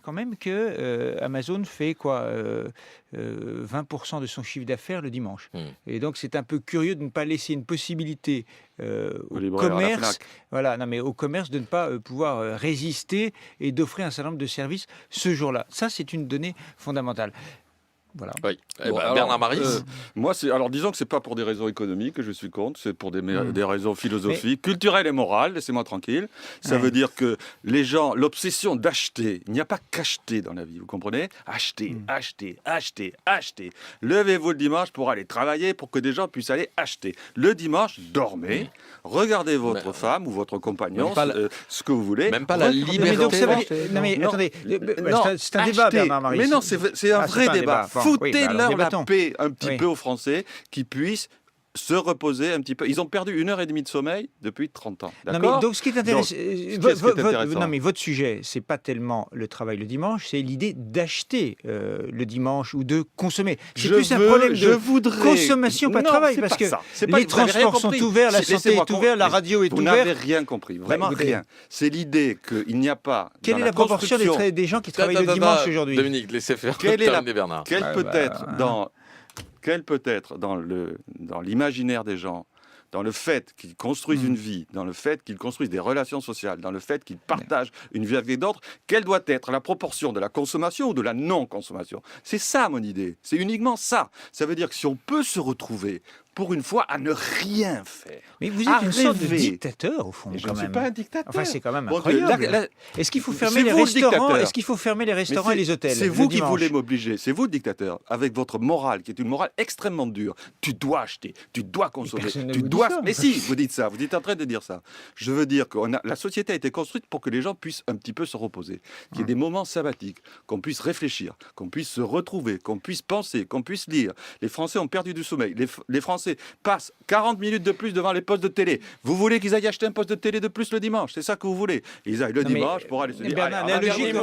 quand même que Amazon fait quoi 20% de son chiffre d'affaires le dimanche. Et donc c'est un peu curieux de ne pas laisser une possibilité au libraire, à la commerce, Fnac. voilà, non mais au commerce de ne pas pouvoir résister et d'offrir un certain nombre de services ce jour-là. Ça, c'est une donnée fondamentale. Voilà. Oui. Bon, alors, Bernard Maris. Moi, disons que c'est pas pour des raisons économiques que je suis contre, c'est pour des raisons philosophiques, culturelles et morales. Laissez-moi tranquille. Ça veut dire que les gens, l'obsession d'acheter, il n'y a pas qu'acheter dans la vie, vous comprenez ? Acheter, acheter, acheter, acheter. Levez-vous le dimanche pour aller travailler, pour que des gens puissent aller acheter. Le dimanche, dormez, regardez votre femme ou votre compagnon, ce que vous voulez. Même pas la liberté. Non mais attendez, c'est un débat, acheter. Bernard Maris. Mais non, c'est un vrai débat. Bon, Foutez-leur la débattons. paix un petit peu aux Français qui puissent se reposer un petit peu. Ils ont perdu 1h30 de sommeil depuis 30 ans. Non, D'accord ? mais donc ce qui est intéressant, intéressant non mais votre sujet, c'est pas tellement le travail le dimanche, c'est l'idée d'acheter le dimanche ou de consommer. C'est plus un problème de consommation, pas de travail, parce que les transports sont ouverts, la santé est ouverte, la radio est ouverte. Vous n'avez ouverte. rien compris, vraiment rien. C'est l'idée qu'il n'y a pas. Quelle est la proportion des gens qui travaillent le dimanche aujourd'hui ? Dominique, laissez faire. Bernard. Quel peut être dans l'imaginaire des gens, dans le fait qu'ils construisent une vie, dans le fait qu'ils construisent des relations sociales, dans le fait qu'ils partagent une vie avec d'autres, quelle doit être la proportion de la consommation ou de la non-consommation ? C'est ça mon idée, c'est uniquement ça. Ça veut dire que si on peut se retrouver pour une fois à ne rien faire. Mais vous êtes une sorte de dictateur au fond. Je ne suis pas un dictateur. Enfin, c'est quand même incroyable. Est-ce qu'il faut fermer les restaurants ? Est-ce qu'il faut fermer les restaurants et les hôtels ? C'est vous qui voulez m'obliger. C'est vous le dictateur, avec votre morale, qui est une morale extrêmement dure. Tu dois acheter, tu dois consommer, tu dois. Mais si, vous dites ça. Vous êtes en train de dire ça. Je veux dire que la société a été construite pour que les gens puissent un petit peu se reposer, qu'il y ait des moments sabbatiques, qu'on puisse réfléchir, qu'on puisse se retrouver, qu'on puisse penser, qu'on puisse lire. Les Français ont perdu du sommeil. Les Français passent 40 minutes de plus devant les postes de télé. Vous voulez qu'ils aillent acheter un poste de télé de plus le dimanche ? C'est ça que vous voulez ? Ils aillent le dimanche pour aller se dire... Bernard, un dernier mot.